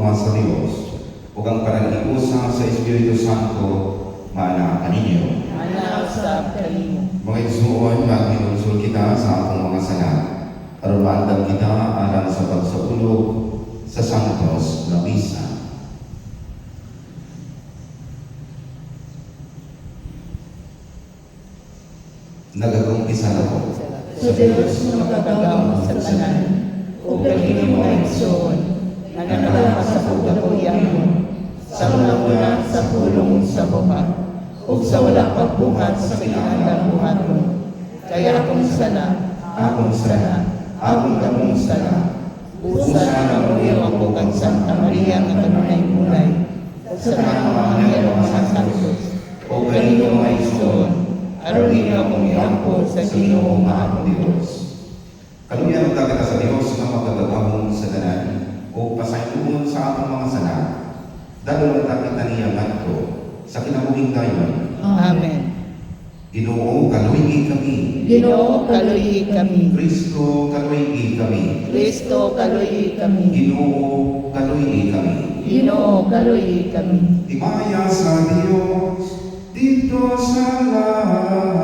pagtugma sa Dios ug ang panag-iusa sa Espiritu Santo maana kaninyo. Ana usab kanimo. Mga igsuon, maghinulsol kita sa akong mga sala. Aron maandam kita alang sa pagsaulog sa Santos na Misa. Nagagumpisa na ko. Sa Diyos nga magagawang sa tanan, o kini mga igsoon, na nanalapas sa pagdakuyan mo, sa una sa pulong sa buhat, o sa wala pagbuhat sa kinahandang buhat mo. Kaya akong sana, akong kamong sana. Usa na mamuyo ako kang Santa Maria nga kanunay mulay, o sa mga anghel o mga santos, o kanino mga igsoon, aron ninyo akong iangkol sa Ginoo nga akong Dios. Kaluyan ta kita sa Dios nga magagahom sa tanan o pasayloon sa atong mga sala. Dahil ta kita niya ngadto sa kinabuhing dayon. Amen. Ginoo kaluyi kami. Ginoo kaluyi kami. Kristo kaluyi kami. Kristo kaluyi kami. Ginoo kaluyi kami. Ginoo kaluyi kami. Himaya sa Dios dito sa langit.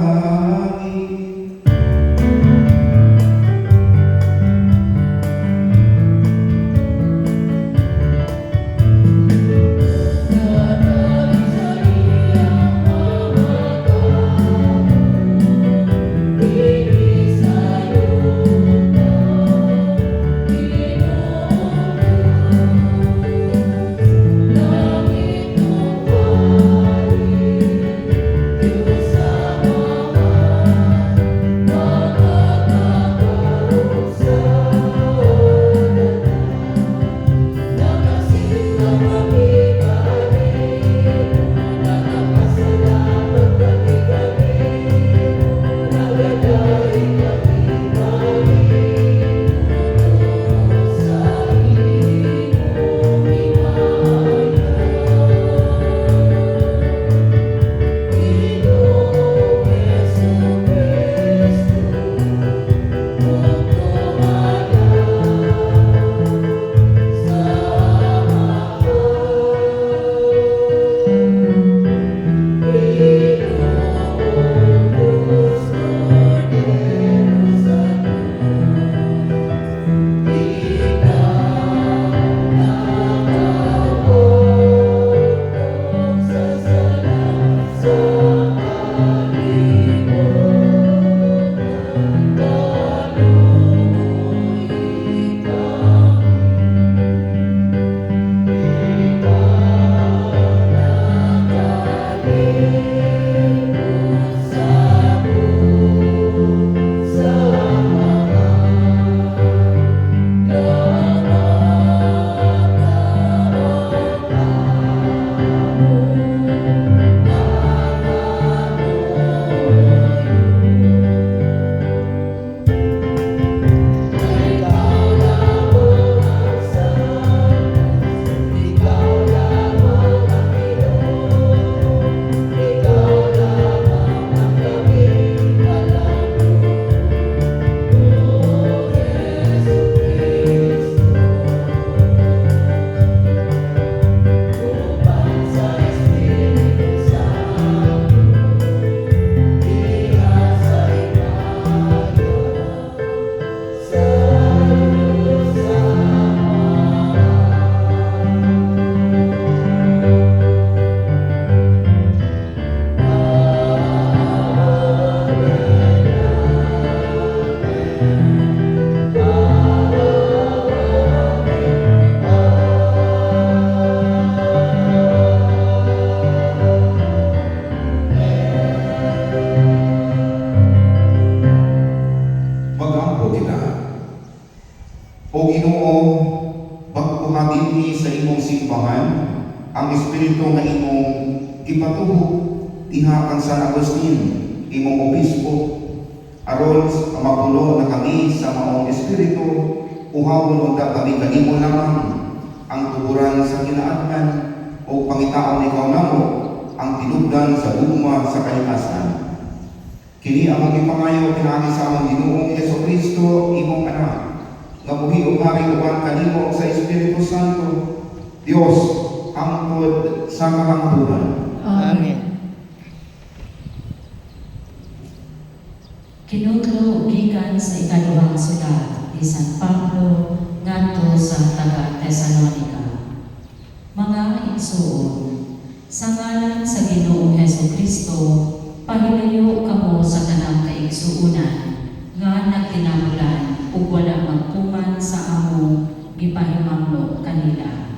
O Ginoo, pagpumatili sa imong simbahan, ang Espiritu nga imong ipatuhog diha kang San Agustin, imong obispo, aron mapulo na kami sa maong Espiritu, uhawon unta kami kanimo lamang ang tuburan sa kinaatman o pangitaon ikaw namo ang tinubdan sa gugma sa kalikasan. Kini ang ipangayo pinagi sa among Ginoong Jesucristo, imong anak, nga buhi o hari uban kanimo sa Espiritu Santo, Dios angkod sa kamangturan. Amen. Kinutlo gikan sa ikaduhang sulat ni San Pablo ngadto sa taga Tesalonica. Mga igsoon, sa ngalan sa Ginoong Hesukristo, pahilayo kamo sa tanang kaigsuunan nga nagtinamulan ug wala magtuman sa among gipahimangno kanila.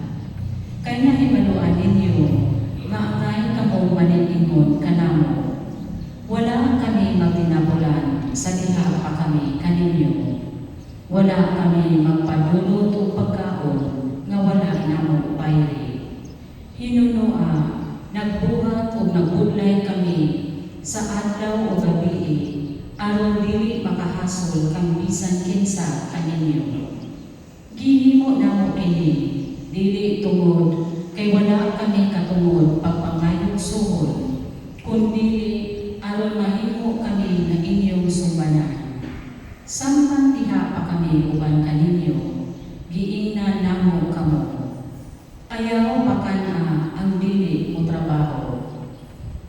Kay nahibaluan ninyo nga angay kamo maningon kanamo. Wala kami magtinabulan sa diha pa kami kaninyo. Wala kami magpadulot o pagkaon nga wala namo bayri. Hinunoa, nagbuhat o nagbudlay kami sa adlaw o gabi aron dili makahasol kang bisan kinsa kaninyo. Gihimo namo kini, dili tungod kay wala kami katungod pagpangayog suhol, kundi aron mahimo kami na inyong sumbanan. Samtang diha pa kami uban kaninyo, giingnan namo kamo. Ayaw pa kana ang dili mo trabaho.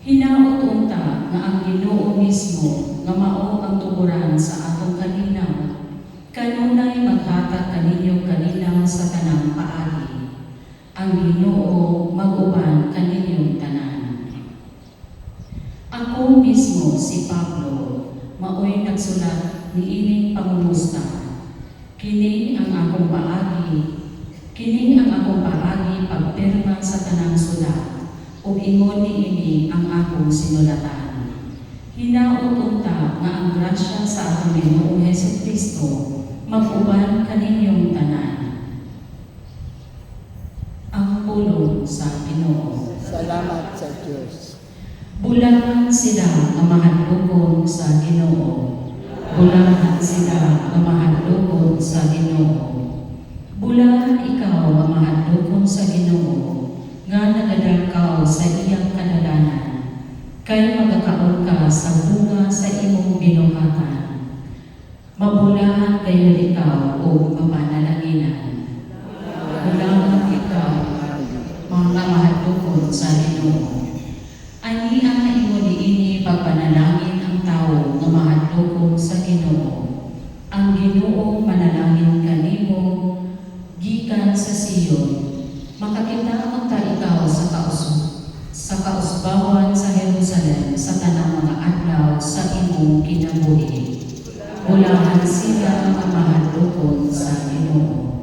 Hinaot unta nga ang Ginoo mismo nga mao ang tuguran sa atong kalinaw. Kanunay maghatag kaninyo kalinaw sa tanang paagi. Ang Ginoo mag-uban kaninyong tanan. Ako mismo, si Pablo, maoy nagsulat ni ining pangumusta. Kini ang akong paagi pagpirma sa tanang sulat, ug ingon niini ang akong sinulatan. Hinaot unta nga ang grasya sa atong Ginoong Hesukristo mag-uban kaninyong tanan. Ang pulong sa Ginoo. Salamat sa Diyos. Bulangan sila nga mahadlokon sa Ginoo. Bulangan sila nga mahadlokon sa Ginoo. Bulangan ikaw nga mahadlokon sa Ginoo, nga nagadakaw sa iyang kadalanan, kay magakaon ka sa bunga sa imong binuhatan. Mabulahan kayo ikaw o mapanalaginan. Bulangan ikaw mga mahadlokon sa Ginoo. Ani ang naingon niini pagpanalangin ang tawo nga mahadlokon sa Ginoo. Ang Ginoo manalangin kanimo gikan sa Siyon. Makakita unta ikaw sa kausbawan sa Jerusalem sa tanang mga adlaw sa imong kinabuhi. Bulahan sila nga mahadlokon sa Ginoo.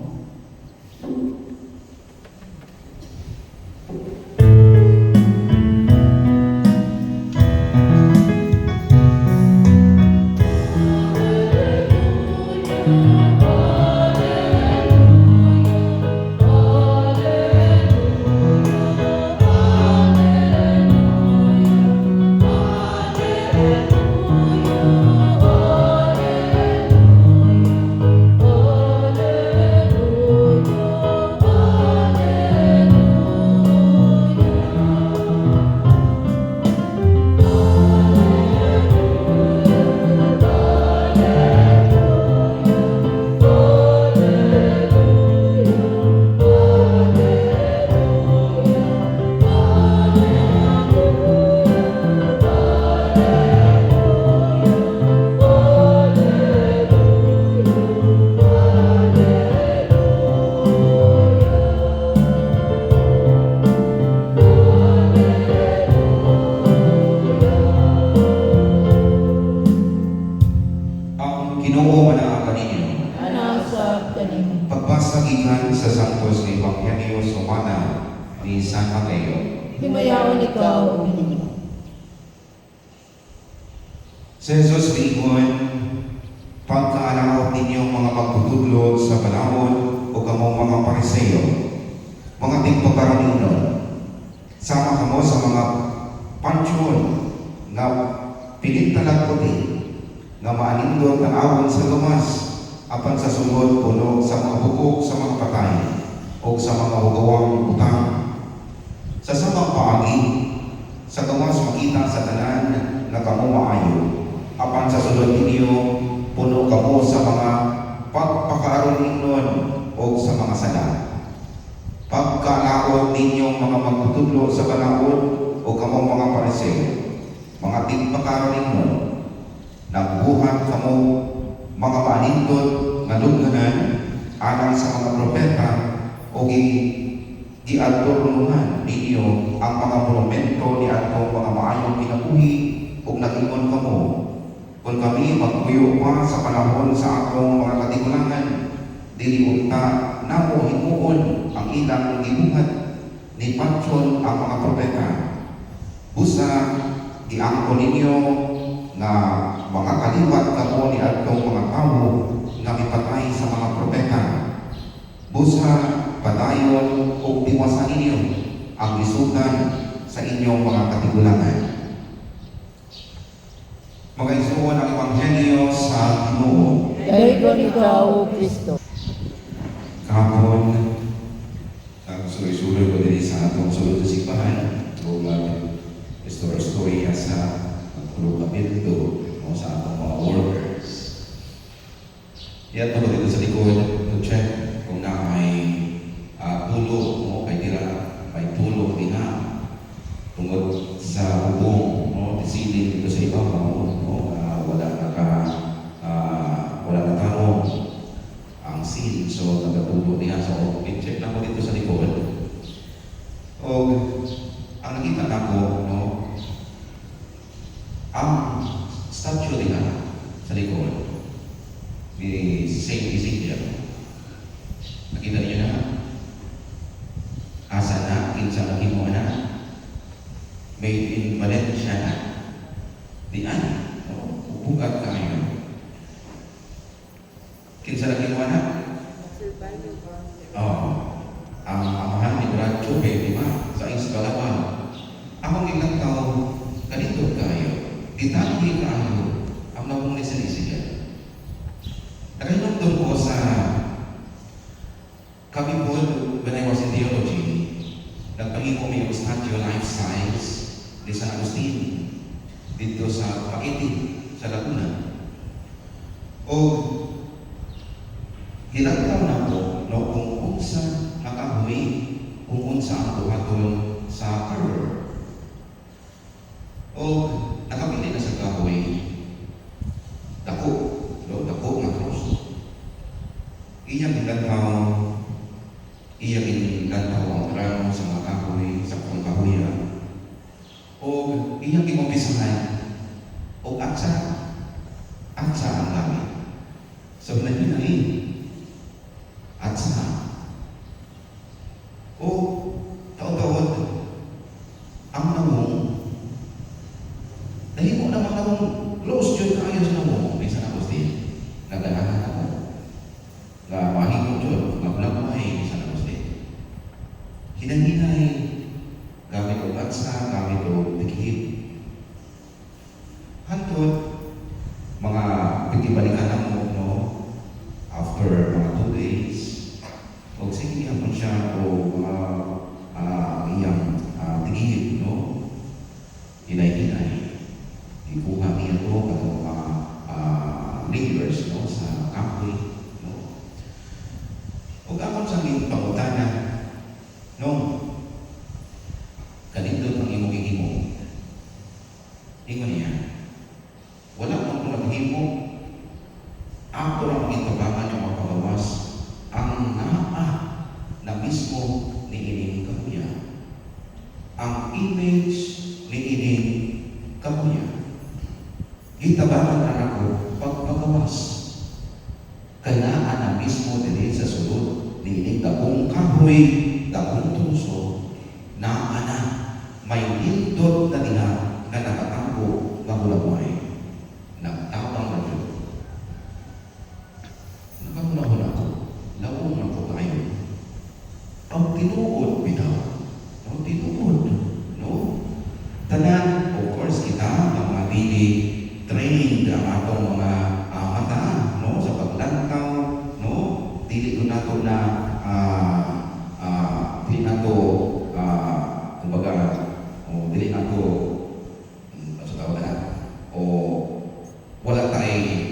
Ginoo manaa kaninyo. Anasa kanimo. Pagbasa gikan sa Santos ni Evangelio Sumana ni San Mateo. Himayaon ikaw o Ginoo. Si Jesus miingon, pagkaalawat ninyong mga magtutudlo sa panahon o kamong mga Pariseo, mga tigpagkaraninon, sama kamo sa mga pansyon na pilit talagputi nga maanindot ang awon sa lumas apan sa sulod puno sa mga bukok sa mga patay o sa mga hugawang utang. Sa samang paagi, sa gawas makita sa tanan na kamo maayo, apan sa sulod ninyo puno kamo sa mga pagpakaaron ninyon o sa mga sala. Pagkalaot ninyong mga magtutudlo sa balaod o kamong mga pariseo, mga tigpakaro ninyo, nagbuhat kamo mga manindot nga lugnanan alang sa mga propeta o giadtornuhan ninyo ang mga monumento ni atong mga maayong kinabuhi ug nag-ingon kamo kung kami magpuyo pa sa panahon sa atong mga katigulangan dili unta namo himuon ang ilang gibuhat ni Patron ang mga propeta. Busa giangko ninyo nga mga kaliwat kamo ni atong mga tawo nga mipatay sa mga propeta. Busa padayon o tiwasan ninyo ang isugan sa inyong mga katigulangan. Mga isuon ang Ebanghelyo sa Ginoo. Daygon ikaw, O Kristo. Kahapon, suloy-suloy ko din sa atong sulod na simbahan o story sa pagkulong-kapito o sa atong mga workers. Yan po dito sa likod to check kung na may tulo o kay tira may tulo din na tungod sa bubong o siling dito sa ibabaw wala na tao ang sin, so nagatulo niya. So i-check na ko dito sa likod o ang nakita na ko ang statue nila sa likod ni Saint Ezekiel. Nakita niyo na asa na kinsa mahimo na made in Valencia na di bugat kayo kinsa lagi mo na ang amahan ni Brad Chope di ba sa Isbalawan akong ilantaw ganito kayo ditanggi kayo ang nabong ni Saint Ezekiel. Nakahinong ko sa kami po, when I was in theology, nagpangin ko may statue life size ni San Agustin dito sa Pakitin, sa Laguna. O hinagtaw na po kung unsa nakahuwi, kung unsa ang buhaton sa carver. O nakapili na sa kahuwi, dako nga cross. Iyang hinagtaw ang ramo sa mga kahoy, sa pangkahoyan. O iyang imumpisahan o atsa ang gamit. So nahinay atsa. O taon-taon ang namong dahil mo naman namong close yun kayo sa namong may San Agustin. Naganahan ako na mahigong yun, maglagmay San Agustin. Hinang-hinay gamit o atsa, gamit o bighit. Hantod, mga pagkibalikan na mo, after mga 2 days, o sige hapon siya o mga iyang tigihit, hinay-hinay. Ikuha niya ito at mga leaders sa kapoy. O akong sa iyong pangutanan, ganito ang imong gihimo. Ingon niya, wala pang naghimo, ako lang itabangan ng mga pagawas ang na mismo ni ining kapuya. Ang image ni ining kapuya. Itabangan na ako pagpagawas. Kailangan na mismo din sa sulod ni ining dabong kahoy, dabong tuso, na may hindot na diha na nakatambo na hulaway. Nagtabang na yun. Nakamula-hula ko. Lawong na po kayo. Ang tinuod, bitaw. Tinuod. Tanan, of course, kita, ang mga dili trained ang atong mga mata, sa paglantaw, dili ko nato na dili nato kumbaga dili nato sa tawag na wala tay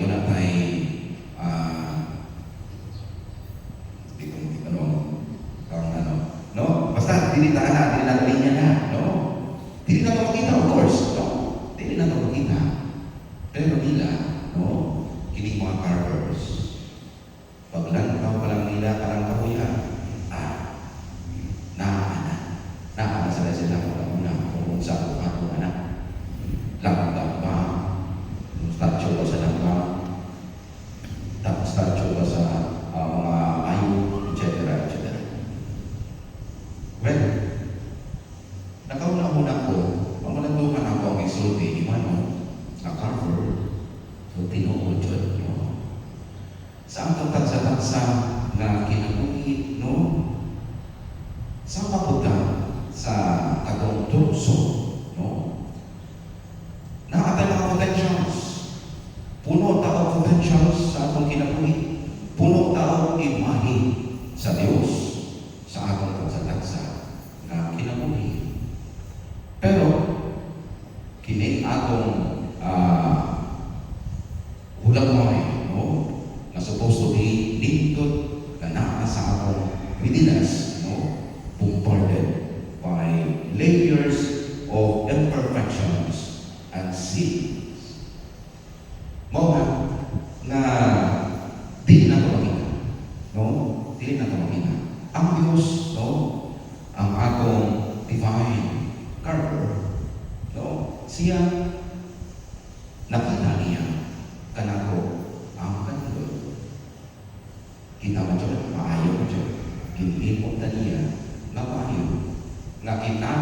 Kini mga carvers. Paglantaw pa lang nila karang kahuyan, naana sila muna kung sa atong anak. Langga ba? Statue ba sa langga? Tapos statue ba sa mga ayo, etc. etc. Well, nakauna-una ko, pamalandukan ako ang isulti, imano, na carver, so tinuod yun, no? Sa ang taksa na kinabuhi, no? Sa maputa, sa katong tukso, no? Nakatay mga potentials. Puno tao potentials sa atong kinabuhi. Puno tao imahe sa Diyos sa atong taksa na kinabuhi. Pero, kini atong hulagway, no? Na supposed to be lindot na naa sa atong Pilipinas, no? Bombarded by layers of imperfections and sins. Mo nga dili na ito makita, no? Dili na ito makita. Ang Diyos, no? Ang atong divine carver, no? Siya nakita niya kanako ang kanilod. Kita man dyan, maayo man dyan. Ginipon ta niya na maayo. Nga kita,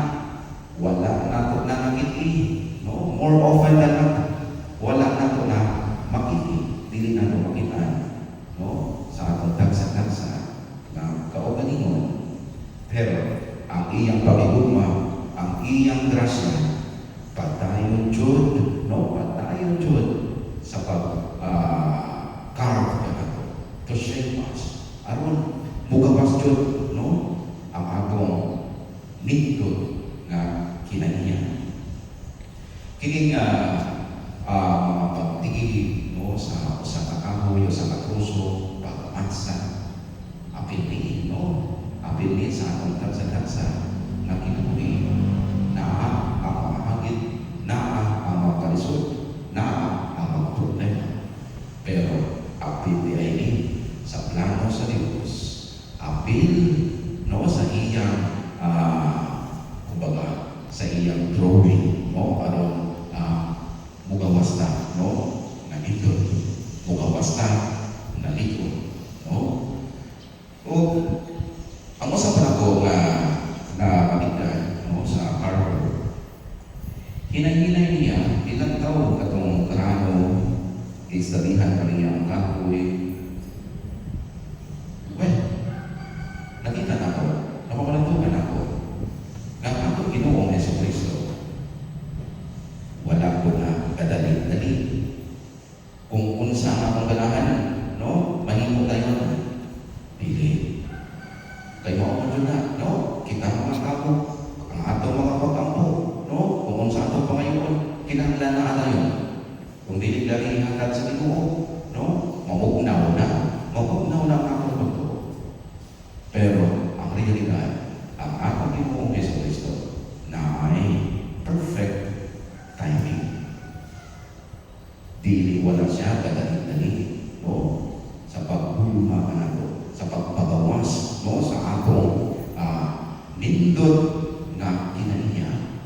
wala na ito na nakiti. No? More often than not, wala na ito na makiti. Dili na ito makita. No? Sa atong tagsa-tagsa na kaugalingon. Pero, ang iyang pag-igugma, ang iyang grasya, patayon jud, no? Patayon jud sa pag-carve ka na ito. To shape us. Aron, mugawas jud, no? Ang atong nindot nga kinaniya. Kini nga mga pagtigil, no? Sa usa ka kahoy o sa katruso, pagmatsa, apili, no? Apili sa atong tagsa-tagsa na kinabuhi. Naa ang mga hagit, naa ang mga kalisod, naa ang mga problema. Pero apil ay ni sa plano sa Diyos. Apil, no, sa iyang kumbaga sa iyang drawing, no, aron mugawas ta, no, na nindot, mugawas ta na likod, no. O ang usa pa ako na maligdan, no, sa Harvard. Hinay-hinay niya ilang taon katong karano istabihan pa niya ang kahoy. Well, nakita na ako, napamalantukan ako, na ako Ginoong Jesucristo. Wala ko na kadali-dali. Kung unsa akong ganahan, no, mahimo tayo na. Dili. Kaya mo ako na, no, kita mga kako, ang atong mga pag-ampo, no, kung unsa atong pangayon, kinahanglan na tayo. Kung dili lagi hangad sa Ginoo, no? Mamugnaw na ang akong pagtuo. Pero ang realidad, ang akong Ginoong Jesucristo na ay perfect timing. Dili wala siya kadali-dali, no? Sa paghulma ka nato, sa pagpagawas, no? Sa akong nindot na kinaniya.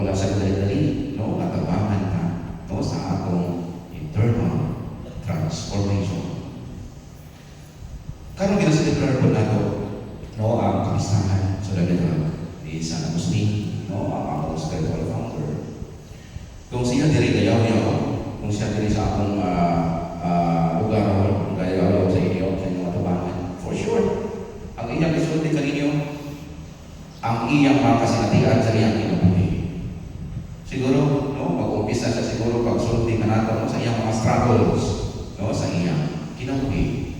Wala siya kadali-dali, no? Natabangan na, no, sa atong internal transformation. Karon gina-celebrate po nato, no, ang kapistahan sa Dagat ni San Agustin, no, ang akong spiritual founder. Kung siya diri dayaw-yaw, kung siya diri sa akong lugar, kung dayaw-yaw sa inyo, sa inyong atubangan, for sure, ang iyang isulti kaninyo, ang iyang mga kasinatian sa iyang kinabuhi. Siguro, no, mag-umpisa siya siguro pagsulti ka nato, no, sa iyang mga struggles, no, sa iyang kinabuhi.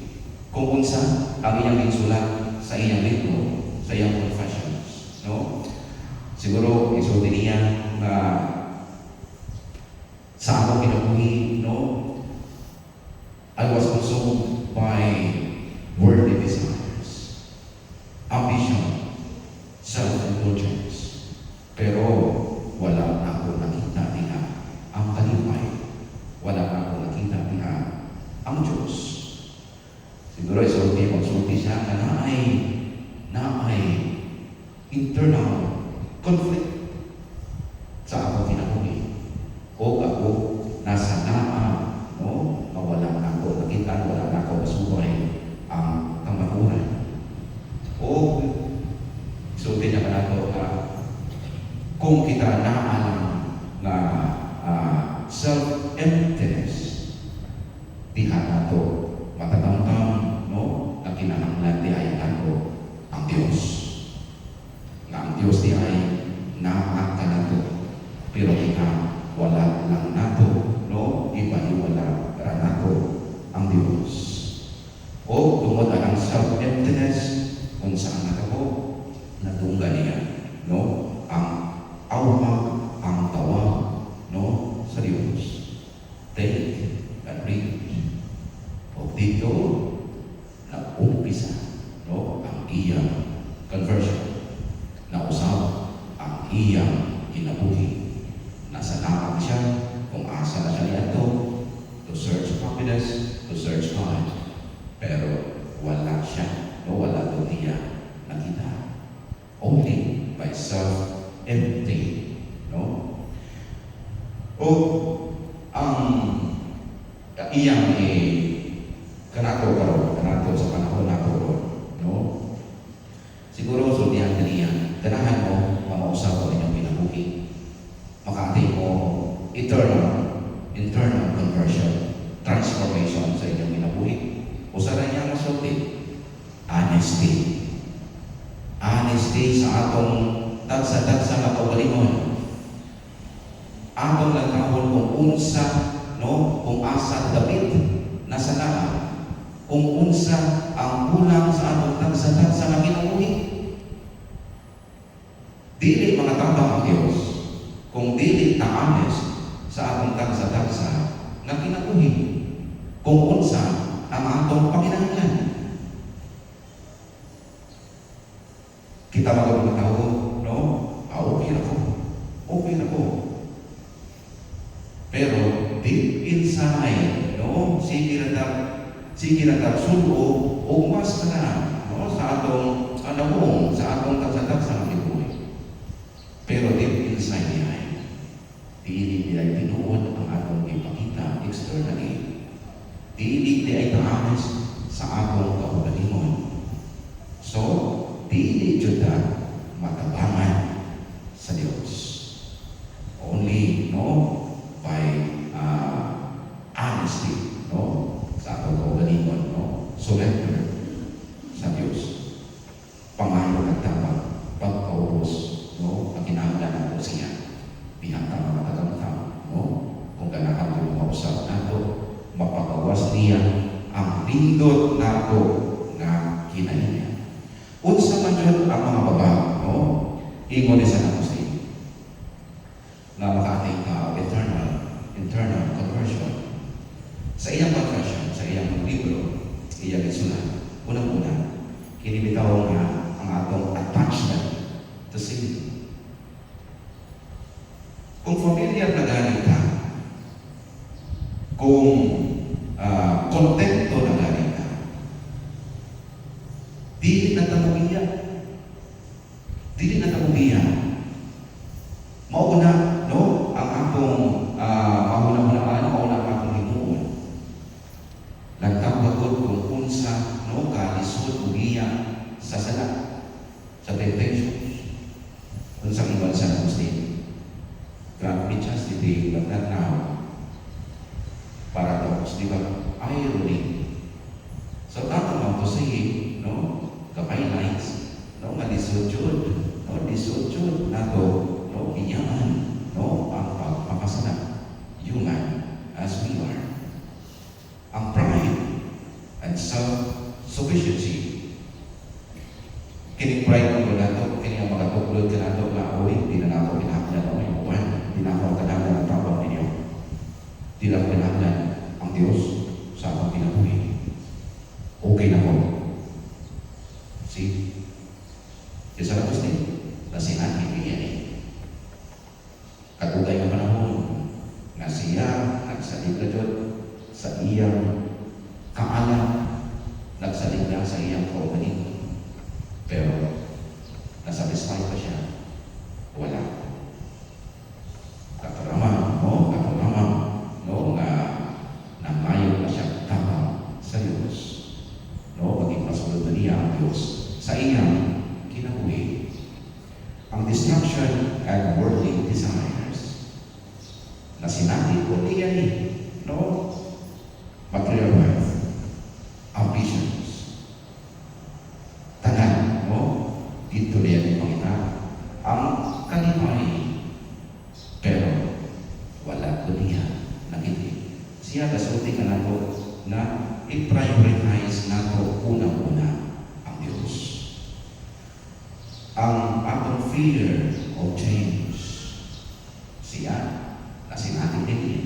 Kung unsa ang iyang insulat sa iyang libro, sa iyang confessions, no? Siguro isulti niya na sa akong kinabuhi, no, I was consumed by worldly desires, ambition, self-indulgence. Pero wala na ako nakita niya ang kalipay. Wala na ako nakita niya siya na naay internal conflict sa akong kinabuhi. O ako nasa no, mawala na ako, nakita, wala na ako masubay ang kamaruhan. O so niya ka na ito kung kita naalang na self-emptiness, diha na ito matatangtang, no, na kinahanglan di ay nato ang Diyos. Na ang Diyos di ay naaka na ito, pero kita wala lang nato, no, iba-iwala ra nato ang Diyos. O tungod ang self-emptiness, kung saan na ako, natungga niya, no, ang awag, ang tawag, no, sa Diyos. Take and read. O dito, nag-umpisa, no, ang iyang conversion. Nausap ang iyang kinabuhi. Nasa lakad siya, kung asa na siya niyato, to search happiness, to search God. Pero wala siya, no, wala doon niya nakita. Only by self-empty, no? O ang iyang kanato sa panahon nato, no? Siguro sultihan kaniya, ganahan mo mamausap ko inyong kinabuhi. Makati mo internal conversion, transformation sa inyong kinabuhi. Usaran niya masulti, honesty. Honesty sa atong tagsa-tagsa na kaugalingon. Atong nagkahon kung unsa, no, kung asa David nasa naa, kung unsa ang kulang sa atong tagsa-tagsa na kinabuhi. Dili mga tabang ang Diyos, kung dili ta honest sa atong tagsa-tagsa na kinabuhi, kung unsa ang atong panginahanglan. Kita mga tao, no? Okay na ko. Pero deep inside, no? Sige na ta sulo o mas na, no? Sa atong anamong, sa atong tagsa-tagsa ng kibuhi. Pero deep inside niya, dili ay tinuod ang atong ipakita externally. Dili ay honest sa atong kaugalingon. So, dili juda matabangan sa Diyos. Only, no, by honesty, no, sa atong kaugalingon, no, surrender sa Diyos. Pangayo at tabang, pagkaubos, no, ang kinahanglan nato siya. Bihang tama matagamtang, no, kung ganahan ko mausap nato, mapagawas niya ang pindot nato na kinahiya. Unsa man yun ang mga babae, no? Ingon ni San Agustin na makaating internal conversion. Sa iyang conversion, sa iyang libro, iyang isulat, unang-una, kinibitaw nga ang atong attachment to sin. Kung familiar na galing ka, kung kontento na galing ka, dili na tamugiya. Mauna, no, ang akong mahuna-hunaan, mauna ang akong himuon. Nagkapagod kung unsa, no, kalisod, ugiya sa sala, sa temptations. Unsang iwan sa Agustin. God meet us today, but not now. Paradox, di ba? Irony. So, tanong to say, no, kapay lines, no, malisudjud, no, disudjud, nato, no, inyaan, no, ang pagpapasala, human as we are. Ang pride and self-sufficiency. Kining pride mo nato, kining ang magatuklod ka nato, na, uy, di na ako kinahanglan, o yung buwan, di na ako kinahanglan ang trabaho ninyo. Di na ako kinahanglan ang Diyos sa akong kinabuhi. Okay na ko. See? Yung sa Agustin, nasinan niya katugay ng panahon na siya nagsalig na dyan sa iyang kaalam, nagsalig na lang sa iyang kaugalingon. Pero, nasatisfy pa siya? Wala. Kakarama, nga nangayon na siya tama sa Diyos. Maging masulod na niya ang Diyos sa iyang kinabuhi. Ang distraction and worldly desires na sinabi ko niya material wealth, ambitions, tanan, dito niya ipakita ang kalimay. Pero wala ko niya nakiti. Siya kasulti ka nato na i-prioritize nato unang-una ang Diyos. Ang atong fear of change, siya na sinabi din niya.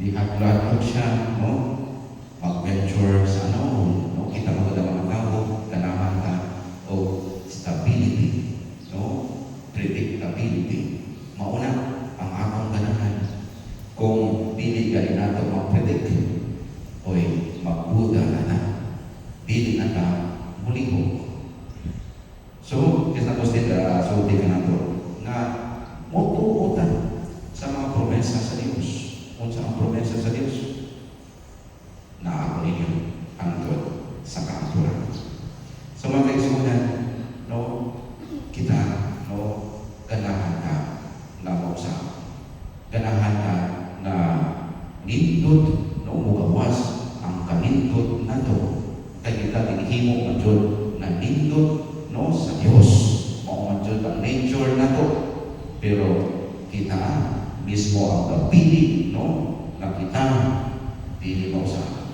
Dihaglad ko siya, mag-venture sa kita mo na mga tao, ganahan ka, o stability, predictability. Mauna ang akong ganahan. Kung dili ka rin nato mag-predict, magbuda na. Dili na ka muliho. So, tapos din sulti ka nato na mutuutan sa mga promesa sa Diyos. Kung sa ang promesa sa Diyos, na ako ninyo antod sa kaaturan. So mga kaigsunan, kita, ganahan ka na mausap. Ganahan ka na nindot, mugawas ang kanindot na to. Kaya kita tinihimo manjod na nindot sa Diyos. Manjod ang nature na to. Pero kita mismo ang kapili, na kita dili mausap.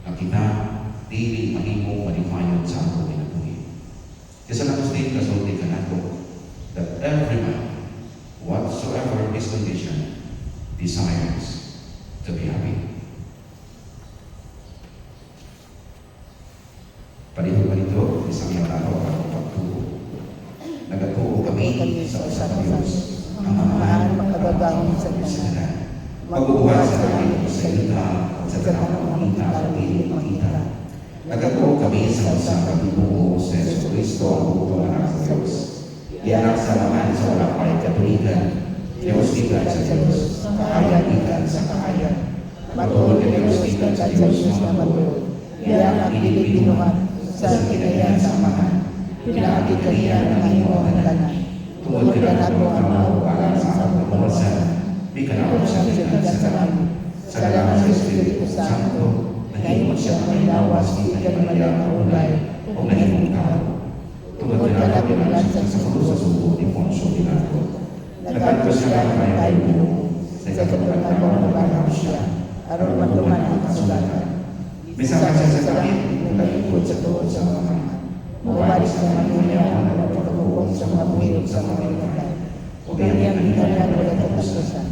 Na kita dili mahimong malimayon sa ato kinabuhi. Kasi nakastate kasulti ka nato that every man, whatsoever his condition, desires to be happy. Palito, isang yung araw ang pagtuo. Nagatuo kami sa usap Diyos, ang mahal makagagawin sa tanan. Magbubuhat sa kami sa ita at sa tanong makita at pilit makita. Nagatuo kami sa usap Panginoon sa Yesu Cristo ang butong anak sa Diyos. Ianak sa laman sa walang may katuligan, Diyos ikan sa Diyos, kahayag ikan sa kahayag. Matulog na Diyos ikan sa Diyos na matulog. Ianak dili-binuhat sa kinayan sa amahan. Pinakagikariyan ng iyong hangganan. Tungod ka na ito ang maupalan sa among pamasan. Di ka na sa sikat sa langit. Sa dalang sa Espiritu Santo, nahimot siya may lawas, di ka naman ang ulay, o nahimong tao. Tungod ka na pinalan sa subo ni Poncio Pilato. Nagkanto siya ng tayo binuo. Sa katulad mo nabanaw siya, aron matuman ang kasulatan. Misaka siya sa langit, naglikod sa tuod sa mga mga. Mabalik sa manunya ang nagpagkabubong sa mga buhirog sa mga inatay. O ganyan hinalan wala katapusan.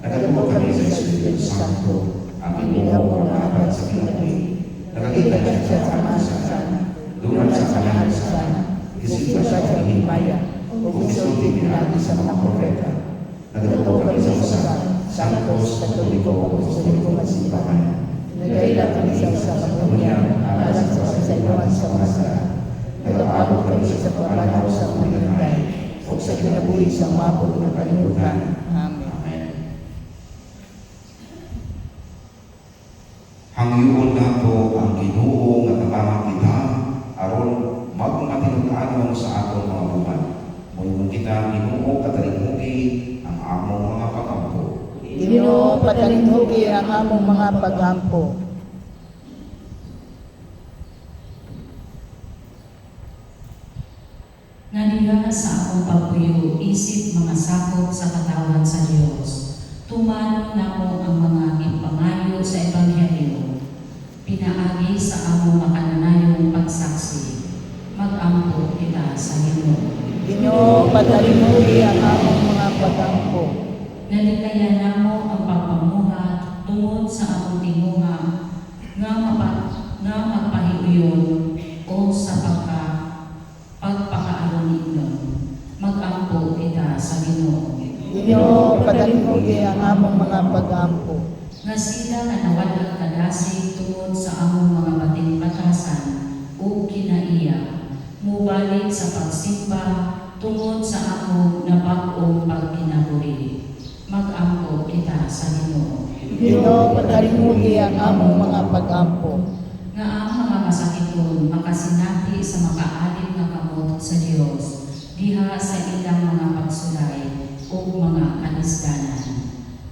Nagatubo kami sa Espiritu Santo, ang inihaw mo na abad sa kinabuhi. Nakakita siya sa masa sana, durang sa kanahan sana, isipa siya sa himaya, o isulti pinagi sa mga profeta. Nagatubo kami sa usapan, Santos, Katoliko, Apostoliko, Masipahan. Nagkaila kami sa kapunyan, alang sa kasayuan sa masa. Nagapabot kami sa pagpapanaw sa mga inatay, o sa kinabuhi sa mapod ng kalimutan. Amen. Hangyoon na po ang Ginoo nga tabangan kita aron magmatinud-anon sa atong mga buhat. Moingon kita Ginoo katalinhugi ang among mga pagampo. Ginoo, patalinhugi ang among mga paghampo. Naliga sa akong pagpuyo, isip mga sakop sa katawan sa Diyos. Tumano na ko ang mga ipangayo sa Ebanghelyo. Pinaagi sa among makananayong pagsaksi. Mag-ampo kita sa Ginoo. Ginoo, patalinhugi ang among mga paghampo. Nalikaya namo ang pagpamuhat tungod sa among tinguha nga magpahiuyon o sa pagpakaaron ninyo. Mag-ampo kita sa Ginoo. Ginoo, patalinhugi ang among mga paghampo. Nga sila nga nawalang kadasig tungod sa among mga batin Ginoo padalingugi ang among mga pag-ampo. Nga ang mga masakiton makasinati sa makaalip nga kamot sa Dios diha sa ilang mga pagsulay o mga kanisdanan.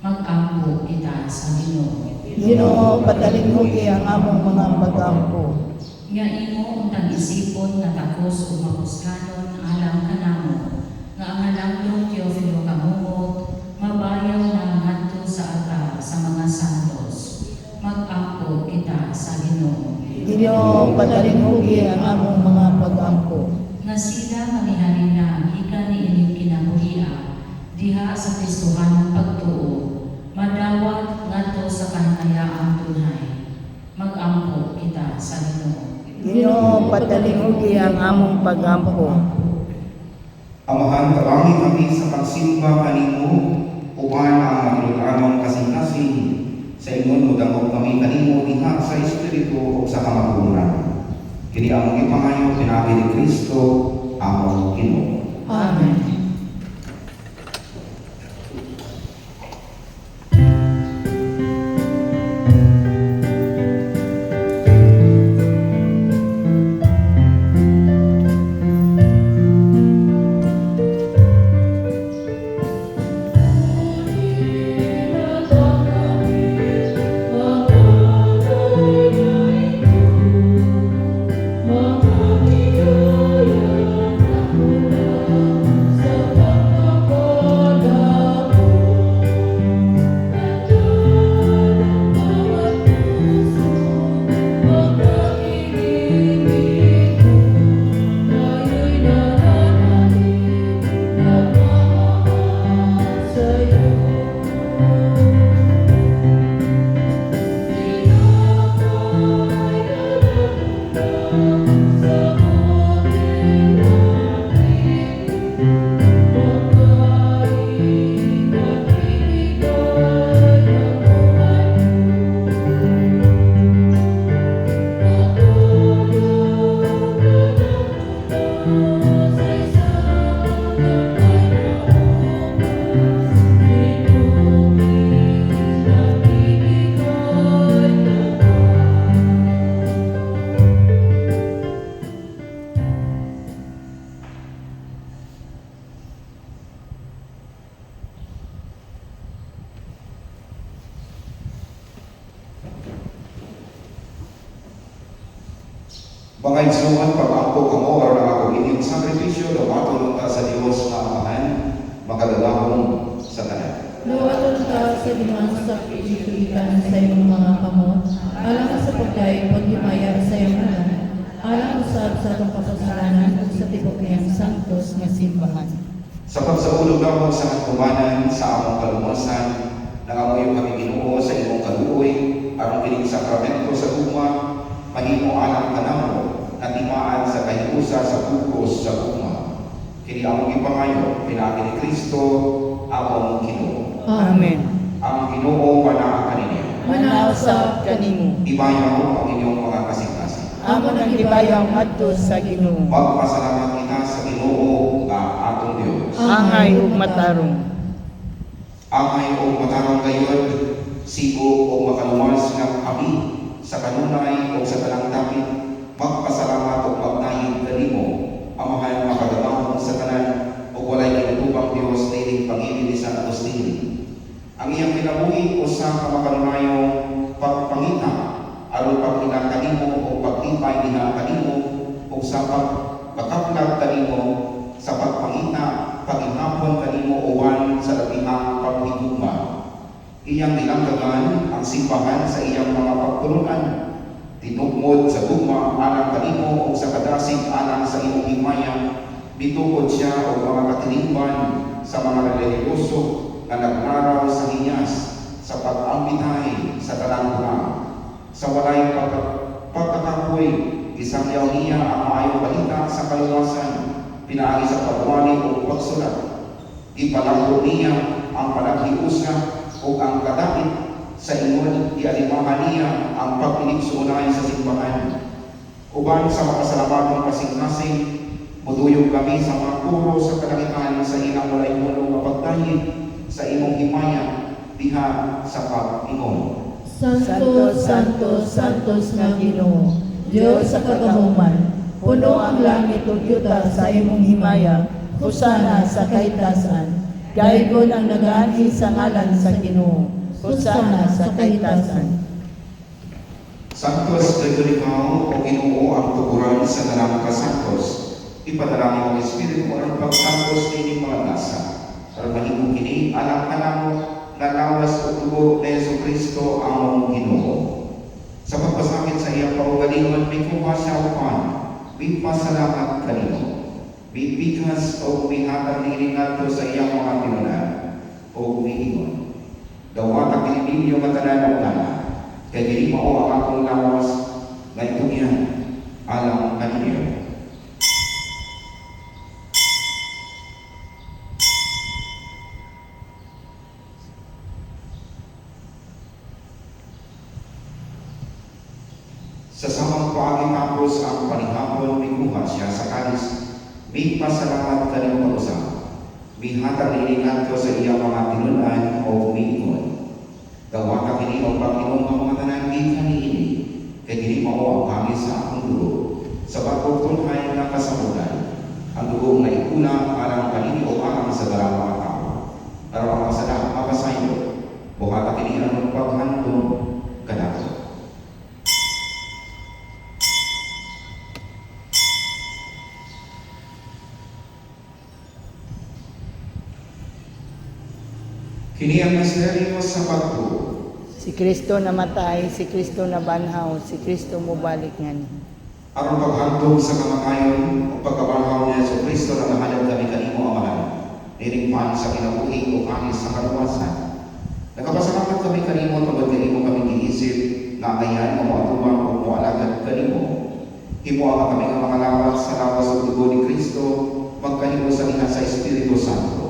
Mag-ampo kita sa Ginoo. Ginoo padalingugi ang among mga pag-ampo. Nga imo untang isipon nga takos o mapuskanon alang kanamo nga ang halanglong Teofilo kamumot mabayaw na ngadto sa altar sa mga santos. Mag-ampo kita sa Ginoo. Ginoo padalingugi ang among mga pag-ampo. Nga sila manihari na ika ni inyong kinabuhia diha sa Kristohanong pagtuo madawat ngadto sa kanayaang tunay. Mag-ampo kita sa Ginoo. Ginoo padalingugi ang among pag-ampo. Amahan, tabangi kami sa pagsimba kanimo, uban ang makinulanong kasing-kasing, sa ingon mo dangog kami kanimo diha sa Espiritu o sa kamaturan. Kini among ipangayo pinabi ni Kristo, among Ginoo. Amen. Mga igsuon, pag-ampo kamo aron ang ako inyong sakripisyo na matulong ta sa Dios nga Amahan, makadalahon sa tanan. Luwaton ka sa ginawang sakripisyo sa iyong mga kamot, alang sa pagkain paghimaya sa iyong alam, alang usab sa atong kapasalanan ug sa tibok niyang santos nga simbahan. Sa pagsaulog namo sa katumanan sa among kalumusan, nangamuyo kami Ginoo sa imong kaluoy, aron kining sakramento sa tuma, mahimo anak kanamo, na timaan sa kahiusa sa pugos sa tuma. Kini among ipangayo, pinaagi ni Kristo, among Ginoo. Amen. Ang Ginoo panaa kaninyo. Manausap kanimo. Ibayaw ang inyong mga kasing-kasing. Amon ang gibayang adto sa Ginoo. Magpasalamat kita sa Ginoo nga atong Dios. Angay ug matarong. Angay o matarang gayod, sigo o makalumas nga kami sa kanunay o sa talang dapit, magpasalamat o magnayig kanimo, Amahan makadamahon sa tanan o walay kinutubang Dios na ining pangilin ni San Agustin. Ang iyang kinabuhi o sa kamakanunayong pagpangita, aron pagkina kanimo o pagtipay niya kanimo o sa pagkakaplag kanimo sa pagpangita, paghihapon kanimo uwan sa labihang paghigugma. Iyang dilanggagan ang simbahan sa iyang mga pagtulunan, tinugmod sa gugma alang kanimo o sa kadasig alang sa imong himaya, bitukod siya o mga katilingban sa mga relihiyoso na nagnaraw sa hinyas sa pag-ambitay sa talang bulang. Sa walay pagkakapoy, isangyaw niya ang maayong balita sa kaluwasan, pinaagi sa pagwali o pagsulat. Ipalanggo niya ang panaghiusa o ang kadapit sa ingon, ialimahan niya ang pagpiligsunay sa simbahan. Uban sa makasalamatong kasing-kasing, muduyog kami sa mga puro sa kalangitan sa ilang walay mulo nga pagdahil sa imong himaya, diha sa pag-ingon. Santo, Santo, Santos nga Ginoo, Dios sa kagahuman, puno ang langit ug yuta sa imong himaya, husana sa kaitasan. Gaygon ang nagaanhi sa ngalan sa Ginoo, husana sa kaitasan. Santos Gregorio o Ginoo ang tuguran sa tanang kasantos. Ipadalangin ang Espiritu mo ang pagsantos sa inyong mga nasa. Para mahimong kini, alam-alam mo, nalawas o tubo na Jesucristo ang Ginoo. Sa pagpasakit sa iyang paugalingon, may kuha siya upan, may pasalamat kanino. May bigas o umihatang nilingato sa iyang mga tinunan o umiingon. Dawat ang pinibinyo matanan o nana, kaya dili mao ang akong lawas, na ito niyan, alam kanino. Sa samang paagitapos ang panihapon, may kuha siya sa kalis. May pasalamat kanino pag-usap. May hatang nilingat ko sa iyang mga tinunan o umiingon. Dawa ka kini o pag-inom ang mga tanan di kaniini. Kaya kini mao ang kami sa akong dugo. Sa bagong tunhay na kasamudan. Ang dugo na ikulang alang kanini o alang sa dalang mga tao. Para ang masadak mapasayo. Buhata kini ang paghandong kadato. Kini ang misteryo sa pagtuo. Si Kristo namatay, si Kristo nabanhaw, si Kristo mubalik ngani. Aron paghandog sa kamatayon o pagkabanhaw niya sa Kristo na nahalap kami kanimo amahan. Nirigpan sa kinabuhi o anis sa kaluwasan. Nagpasalamat kami kanimo tungod kanimo kami giisip na ayan o maatubang o mualagad kanimo. Himuha kami ng mga lawas sa lawas o dugo ni Kristo, magkanimo sa iha sa Espiritu Santo.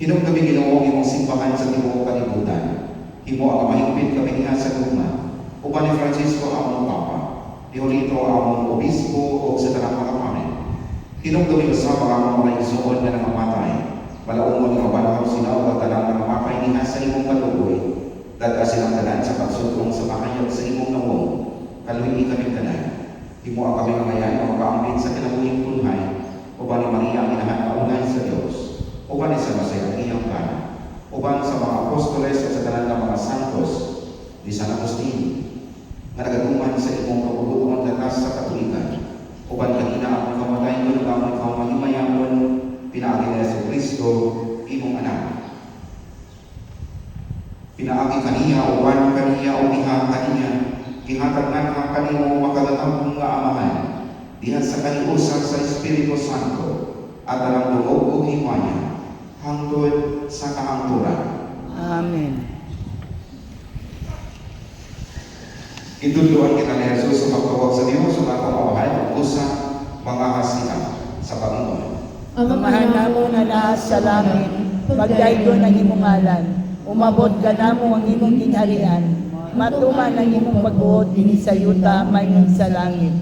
Hinong kami Ginoo imong simbahan sa tibuok kalibutan. Himo ang mahigpit kami niya sa luma. Uban ni Francisco among Papa, ni Julito among Obispo o sa tanang mga pamilya. Hinong kami usama among mga igsoon na namamatay. Malaumon nga banhaw sila o tanang namamatay niya sa imong kalugoy. Daga silang tanan sa pagsutrong sa makayag sa imong nawong. Kaluhi kami tanan. Himo ang kami ngayon o makaambit sa kinabuhing tunhay. Uban ni Maria ang inahan na unay sa Diyos. Uban sa masayang iyang plano, uban sa mga apostoles at sa tanan ng mga santos, di San Agustin, na nagaduman sa imong kapulutan datas sa Katolikan, uban kanina ang kamatay ko ng among kaumahimayamon, pinaagi na sa Kristo, imong anak. Pinaagi kaniya, uban kaniya, o iha kaniya, ihatag na ka kanimo makagatambong nga amahan, dihan sa kaniusan sa Espiritu Santo, at alang loob o himaya, hangtod sa kahangturan. Amen. Ituluan kita ni Jesus sa pagtawag sa Diyos sa akong kawahan o sa mga hasilan sa Panginoon. Amahan namo na naas sa langit, pagdaygon ang imong ngalan, umabot ka namo ang imong kinharian, matuman ang imong pagbuot dinhi sa yuta mayroon sa langit.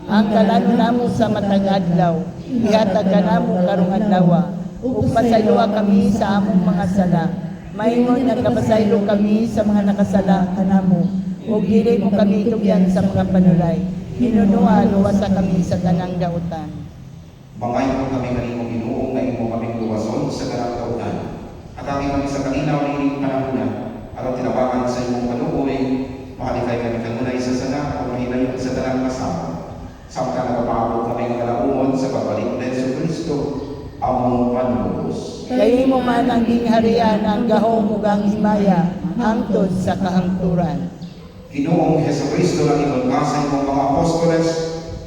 Ang kalano namo sa matag adlaw, ihatag ka namo karong adlaw. Ug pasayloa kami sa among mga sala. Maingon nagkapasaylo kami sa mga nakasala kanamo. Ug dili mo kami tugyan sa mga panulay. Hinunua luwasa kami sa tanang dautan. Bangayon mo kami kanimo Ginoo nga imo kaming luwason sa kanang kautan. Atagi kami sa kaninaw nining panahon aron tinabangan sa imong kaluoy, mahalikay kami kanunay sa sana o mahilayon sa tanang kasama. Samtang nagapaabot kami ng kalaumon sa pagbalik ni Jesucristo, among panlubos. Kay mo man ang gingharian ang gahom ug ang himaya hangtod sa kahangturan. Ginoong Jesucristo na inulgasan mong mga apostoles,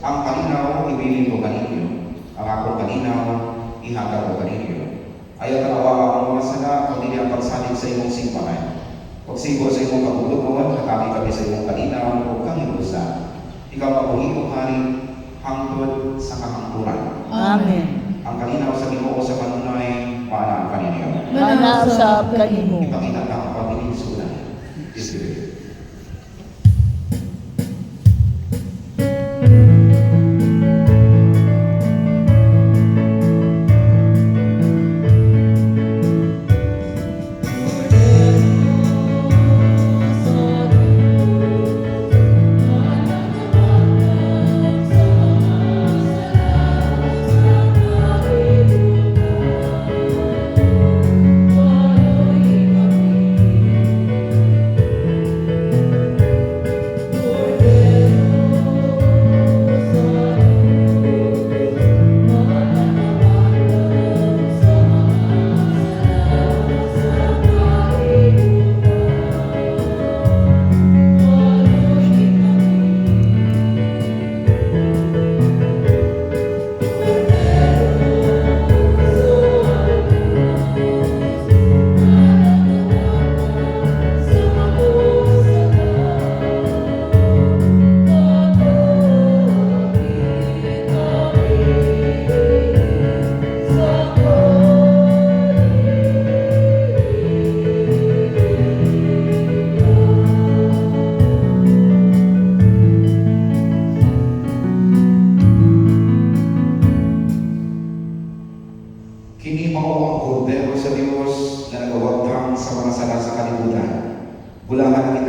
ang kalinaw ibili ko kaninyo. Ang akong kalinaw, ihatag ko kaninyo. Ayaw tanawa ang mga sala, kung hindi ang pagsalig sa imong simbahan. Pagsigo sa imong kabulugon, katami kami sa imong kalinaw, o kang ilusa. Ikaw mabuhigong hari, hangtod sa kahangturan. Amen. Ang kalinaw sa Ginoo sa kanunay, paanang kaninyo. Manasab kanimo. Ipakita ka ang pagbininsunan. Espiritu.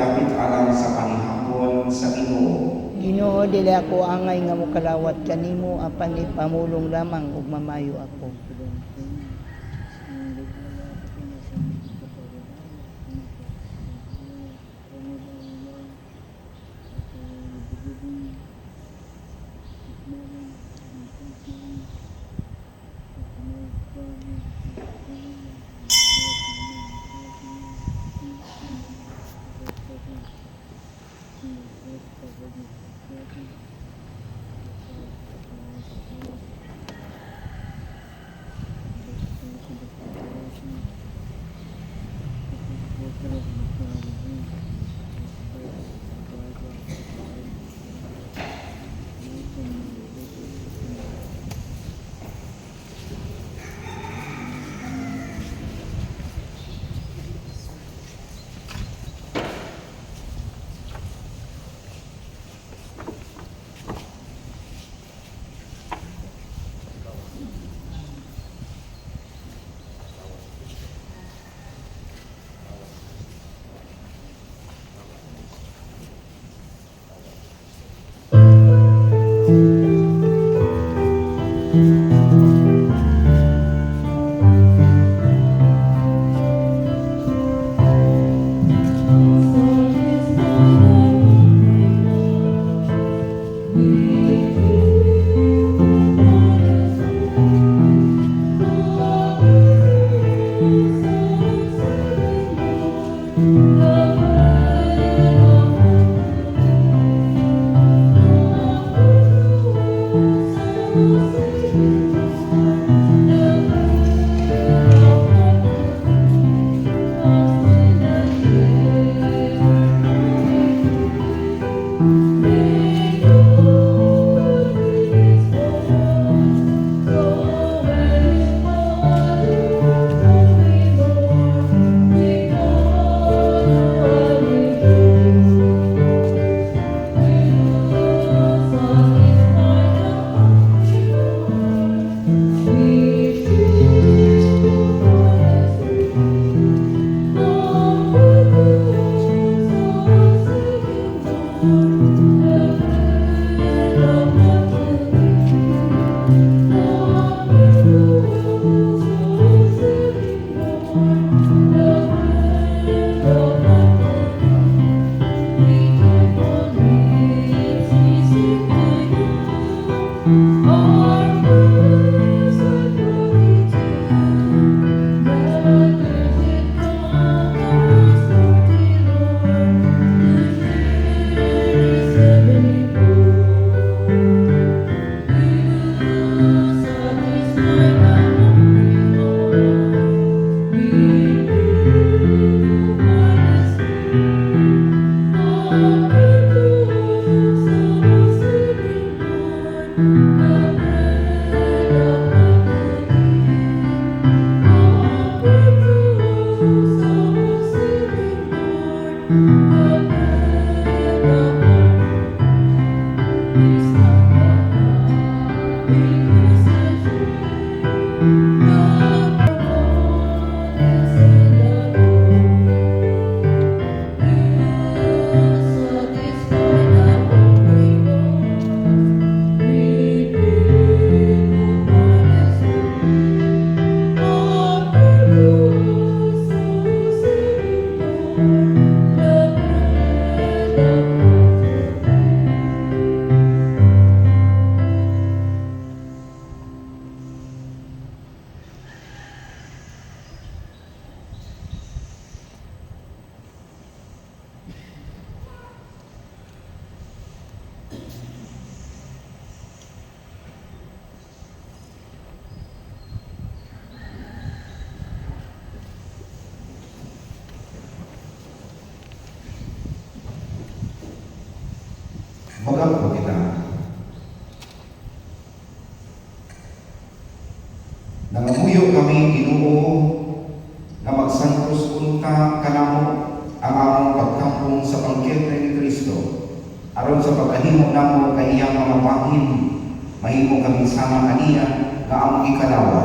dapit alang sa panihapon sa Ginoo. Ginoo, dili ako angay nga mokalawat kanimo, apan ipamulong lamang ug mamayo ako. Magal po kita. Nangamuyo kami, Ginoo, na magsantos unta kanamo ang among pagkampong sa pangkita ni Kristo. Aron sa pagkahimo namo kay iyang mga pangin, mahimo kami sama kaniya nga among ikalawa.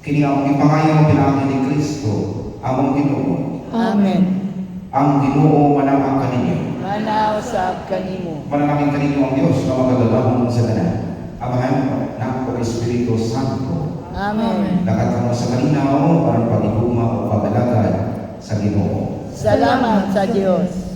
Kini among ipangayo pinagi ni Kristo, among Ginoo. Amen. Ang Ginoo manang kaninyo. Manaw sa kanimo. Manalangin kaninyo ang Diyos na magagalahon sa tanan. Amahan ng Espiritu Santo. Amen. Lakat kamo sa kalinaw para pagiguma o pagdalagad sa Ginoo. Salamat sa Diyos.